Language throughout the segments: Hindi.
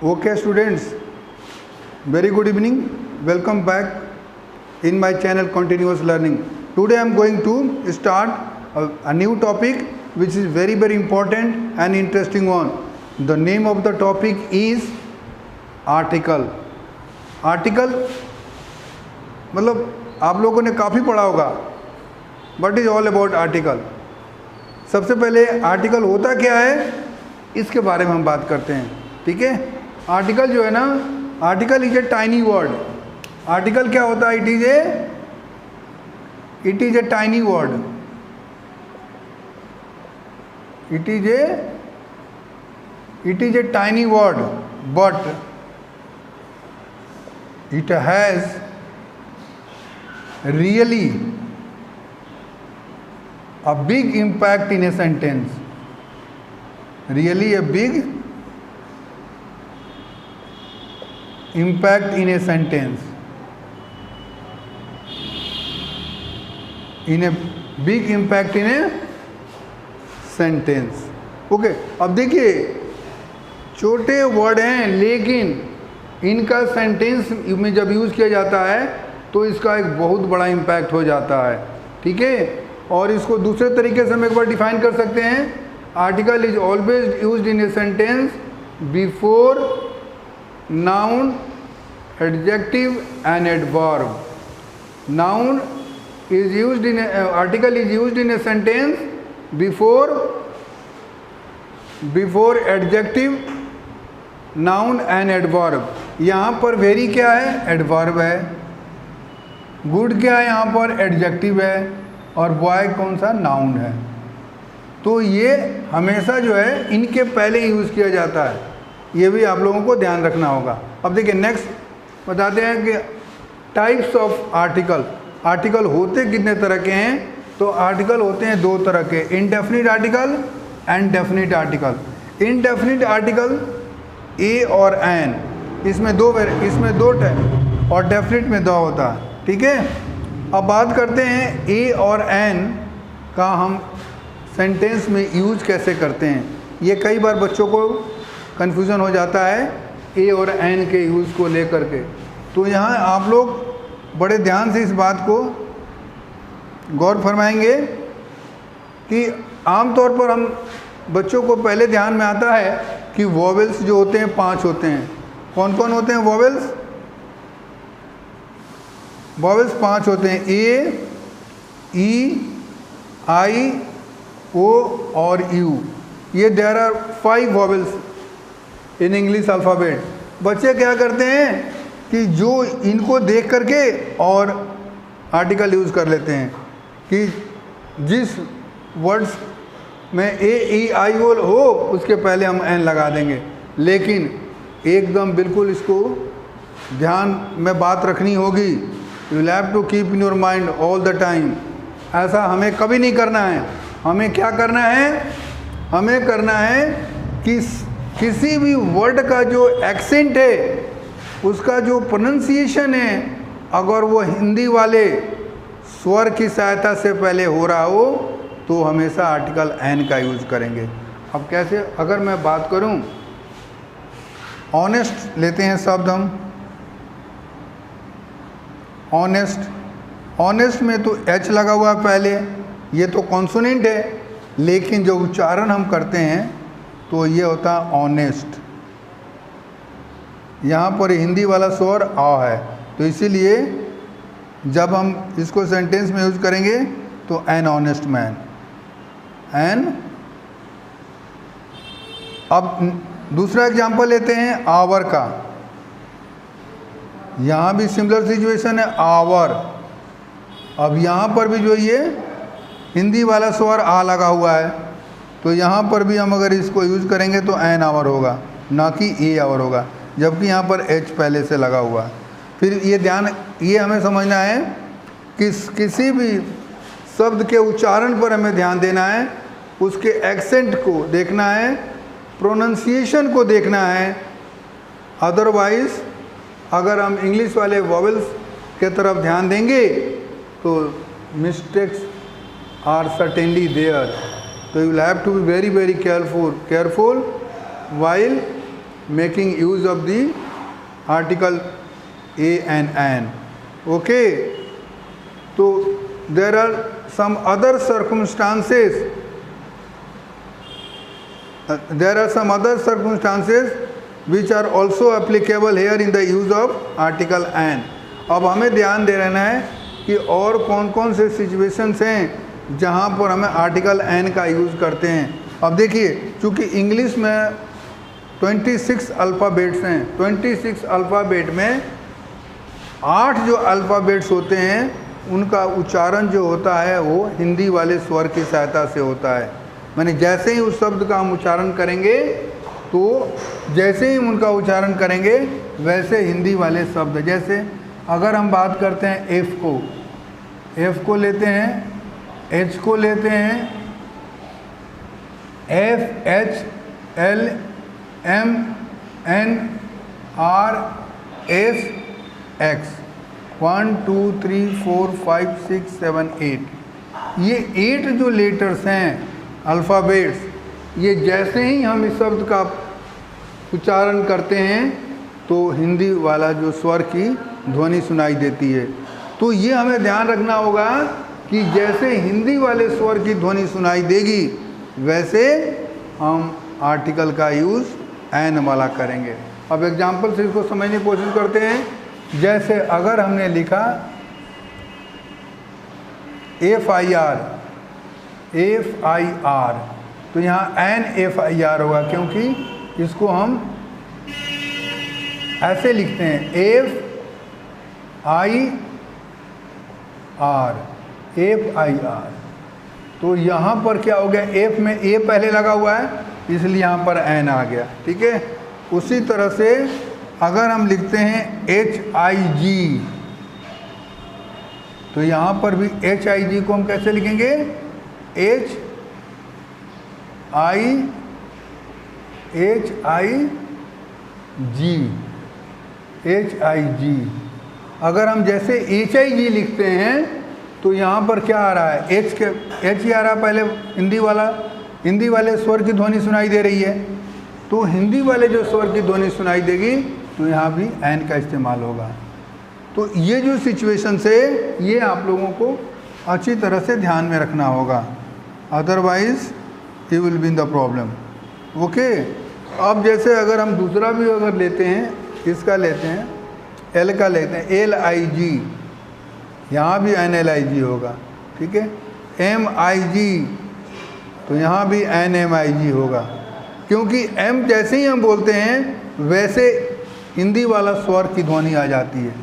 Okay, students, very good evening. Welcome back in my channel Continuous Learning. Today I am going to start a new topic which is very important and interesting one. The name of the topic is article. Article मतलब आप लोगों ने काफ़ी पढ़ा होगा. What is all about article? सबसे पहले आर्टिकल होता क्या है इसके बारे में हम बात करते हैं. ठीक है. आर्टिकल जो है ना, article is a tiny word. Article क्या होता है? It is a tiny word. It is a tiny word, but it has really a big impact in a sentence. Really a big impact in a sentence. In a big impact in a sentence. Okay, अब देखिए छोटे वर्ड हैं लेकिन इनका सेंटेंस में जब यूज़ किया जाता है तो इसका एक बहुत बड़ा इम्पैक्ट हो जाता है. ठीक है. और इसको दूसरे तरीके से हम एक बार डिफाइन कर सकते हैं. Article is always used in a sentence before noun, adjective and adverb. Noun is used in article is used in a sentence before adjective, noun and adverb. यहाँ पर वेरी क्या है? एडवर्ब है. गुड क्या है? यहाँ पर एडजेक्टिव है. और बॉय कौन सा? नाउन है. तो ये हमेशा जो है इनके पहले यूज़ किया जाता है. ये भी आप लोगों को ध्यान रखना होगा. अब देखिए नेक्स्ट बताते हैं कि टाइप्स ऑफ आर्टिकल. आर्टिकल होते कितने तरह के हैं? तो आर्टिकल होते हैं दो तरह के, indefinite article and definite article. Indefinite article a और एन, इसमें दो टाइप, और डेफिनिट में दो होता है. ठीक है. अब बात करते हैं ए और एन का हम सेंटेंस में यूज कैसे करते हैं. ये कई बार बच्चों को कन्फ्यूज़न हो जाता है ए और एन के यूज़ को लेकर के. तो यहाँ आप लोग बड़े ध्यान से इस बात को गौर फरमाएंगे कि आमतौर पर हम बच्चों को पहले ध्यान में आता है कि वोवेल्स जो होते हैं 5 होते हैं. कौन कौन होते हैं वोवेल्स? वोवेल्स 5 होते हैं. ए, ई, आई, ओ और यू. ये there are 5 vowels in English alphabet. बच्चे क्या करते हैं कि जो इनको देख करके और आर्टिकल यूज़ कर लेते हैं कि जिस वर्ड्स में ए, ई, आई, ओ हो उसके पहले हम एन लगा देंगे. लेकिन एकदम बिल्कुल इसको ध्यान में बात रखनी होगी. You will have to keep in your mind all the time. ऐसा हमें कभी नहीं करना है. हमें क्या करना है? हमें करना है कि किसी भी वर्ड का जो एक्सेंट है, उसका जो प्रोनंसिएशन है, अगर वो हिंदी वाले स्वर की सहायता से पहले हो रहा हो तो हमेशा आर्टिकल एन का यूज़ करेंगे. अब कैसे? अगर मैं बात करूं, ऑनेस्ट लेते हैं शब्द हम. ऑनेस्ट में तो एच लगा हुआ है पहले. ये तो कॉन्सोनेंट है, लेकिन जो उच्चारण हम करते हैं तो ये होता है ऑनेस्ट. यहाँ पर हिंदी वाला स्वर आ है, तो इसीलिए जब हम इसको सेंटेंस में यूज़ करेंगे तो एन ऑनेस्ट मैन, एन. अब दूसरा एग्जांपल लेते हैं आवर का. यहाँ भी सिमिलर सिचुएशन है, आवर. अब यहाँ पर भी जो ये हिंदी वाला स्वर आ लगा हुआ है, तो यहाँ पर भी हम अगर इसको यूज़ करेंगे तो एन आवर होगा, ना कि ए आवर होगा, जबकि यहाँ पर एच पहले से लगा हुआ है. फिर ये हमें समझना है कि किसी भी शब्द के उच्चारण पर हमें ध्यान देना है, उसके एक्सेंट को देखना है, प्रोनंसिएशन को देखना है. अदरवाइज अगर हम इंग्लिश वाले वोवेल्स के तरफ ध्यान देंगे तो मिस्टेक्स आर सर्टेनली देयर. तो you will have to be very careful while making use of the article a and an. Okay, तो there are some other circumstances, which are also applicable here in the use of article an. अब हमें ध्यान दे रहना है कि और कौन कौन से सिचुएशंस हैं जहाँ पर हमें आर्टिकल एन का यूज़ करते हैं. अब देखिए, चूँकि इंग्लिश में 26 अल्फ़ाबेट्स हैं, 26 अल्फ़ाबेट में 8 जो अल्फ़ाबेट्स होते हैं उनका उच्चारण जो होता है वो हिंदी वाले स्वर की सहायता से होता है. माने जैसे ही उस शब्द का हम उच्चारण करेंगे तो जैसे ही उनका उच्चारण करेंगे वैसे हिंदी वाले शब्द, जैसे अगर हम बात करते हैं एफ को लेते हैं, एच को लेते हैं, F H L M N R S X, 1 2 3 4 5 6 7 8, ये 8 जो लेटर्स हैं अल्फ़ाबेट्स, ये जैसे ही हम इस शब्द का उच्चारण करते हैं तो हिंदी वाला जो स्वर की ध्वनि सुनाई देती है. तो ये हमें ध्यान रखना होगा कि जैसे हिंदी वाले स्वर की ध्वनि सुनाई देगी वैसे हम आर्टिकल का यूज़ एन वाला करेंगे. अब एग्जाम्पल से इसको समझने की कोशिश करते हैं. जैसे अगर हमने लिखा FIR, तो यहाँ NFIR होगा, क्योंकि इसको हम ऐसे लिखते हैं FIR. तो यहाँ पर क्या हो गया, F में A पहले लगा हुआ है इसलिए यहाँ पर N आ गया. ठीक है. उसी तरह से अगर हम लिखते हैं HIG, तो यहाँ पर भी HIG को हम कैसे लिखेंगे, HIG. अगर हम जैसे HIG लिखते हैं तो यहाँ पर क्या आ रहा है, H ही आ रहा है पहले, हिंदी वाले स्वर की ध्वनि सुनाई दे रही है. तो हिंदी वाले जो स्वर की ध्वनि सुनाई देगी तो यहाँ भी एन का इस्तेमाल होगा. तो ये जो सिचुएशंस है ये आप लोगों को अच्छी तरह से ध्यान में रखना होगा, otherwise you will be in the problem. Okay. अब जैसे अगर हम दूसरा भी अगर लेते हैं, इसका लेते हैं, एल का लेते हैं, LIG, यहाँ भी NLIG होगा. ठीक है. MIG, तो यहाँ भी NMIG होगा, क्योंकि M जैसे ही हम बोलते हैं वैसे हिंदी वाला स्वर की ध्वनि आ जाती है.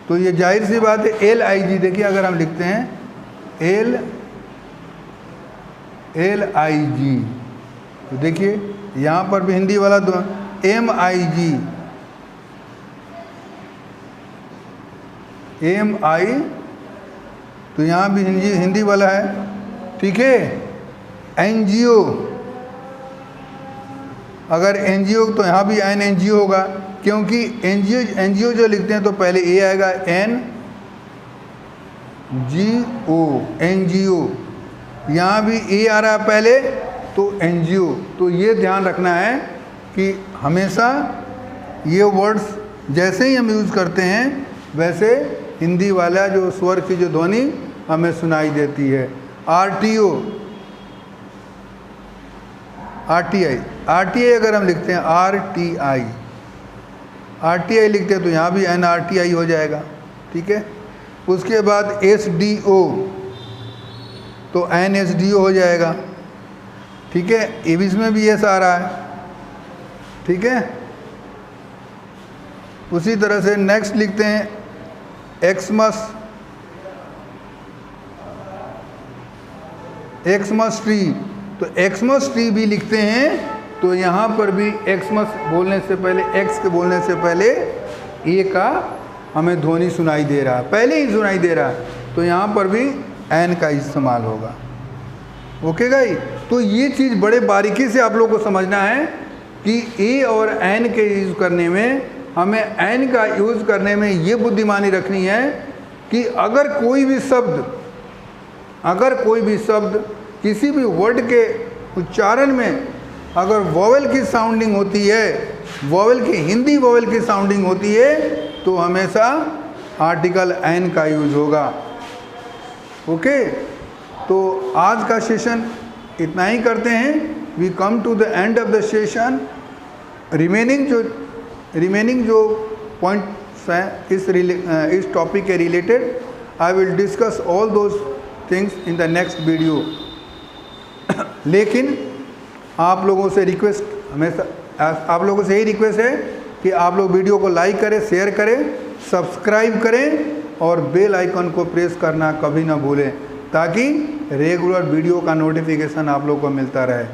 तो ये जाहिर सी बात है. LIG देखिए, अगर हम लिखते हैं LIG, तो देखिए यहाँ पर भी हिंदी वाला MI, तो यहाँ भी हिंदी वाला है. ठीक है. NGO, अगर NGO तो यहाँ भी NGO होगा, क्योंकि NGO जो लिखते हैं तो पहले ए आएगा, NGO, यहाँ भी ए आ रहा है पहले तो NGO. तो ये ध्यान रखना है कि हमेशा ये वर्ड्स जैसे ही हम यूज़ करते हैं वैसे हिंदी वाला जो स्वर की जो ध्वनि हमें सुनाई देती है. RTI अगर हम लिखते हैं RTI लिखते हैं तो यहाँ भी NRTI हो जाएगा. ठीक है. उसके बाद SDO, तो NSDO हो जाएगा. ठीक है. इसमें भी एस आ रहा है. ठीक है. उसी तरह से नेक्स्ट लिखते हैं एक्समस ट्री, तो एक्समस ट्री भी लिखते हैं तो यहाँ पर भी एक्समस बोलने से पहले, एक्स के बोलने से पहले ए का हमें ध्वनि सुनाई दे रहा है, पहले ही सुनाई दे रहा है, तो यहाँ पर भी एन का इस्तेमाल होगा. Okay guys. तो ये चीज़ बड़े बारीकी से आप लोगों को समझना है कि ए और एन के यूज़ करने में, हमें एन का यूज़ करने में ये बुद्धिमानी रखनी है कि अगर कोई भी शब्द किसी भी वर्ड के उच्चारण में अगर वोवेल की साउंडिंग होती है वोवेल की हिंदी वोवेल की साउंडिंग होती है तो हमेशा आर्टिकल एन का यूज होगा। ओके, तो आज का सेशन इतना ही करते हैं। We come to the end of the session. Remaining जो पॉइंट्स हैं इस टॉपिक के related, I will discuss all those things in the next video. लेकिन आप लोगों से रिक्वेस्ट, हमेशा आप लोगों से यही रिक्वेस्ट है कि आप लोग वीडियो को लाइक करें, शेयर करें, सब्सक्राइब करें और बेल आइकन को प्रेस करना कभी ना भूलें, ताकि रेगुलर वीडियो का नोटिफिकेशन आप लोग को मिलता रहे।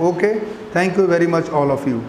Okay, thank you very much all of you.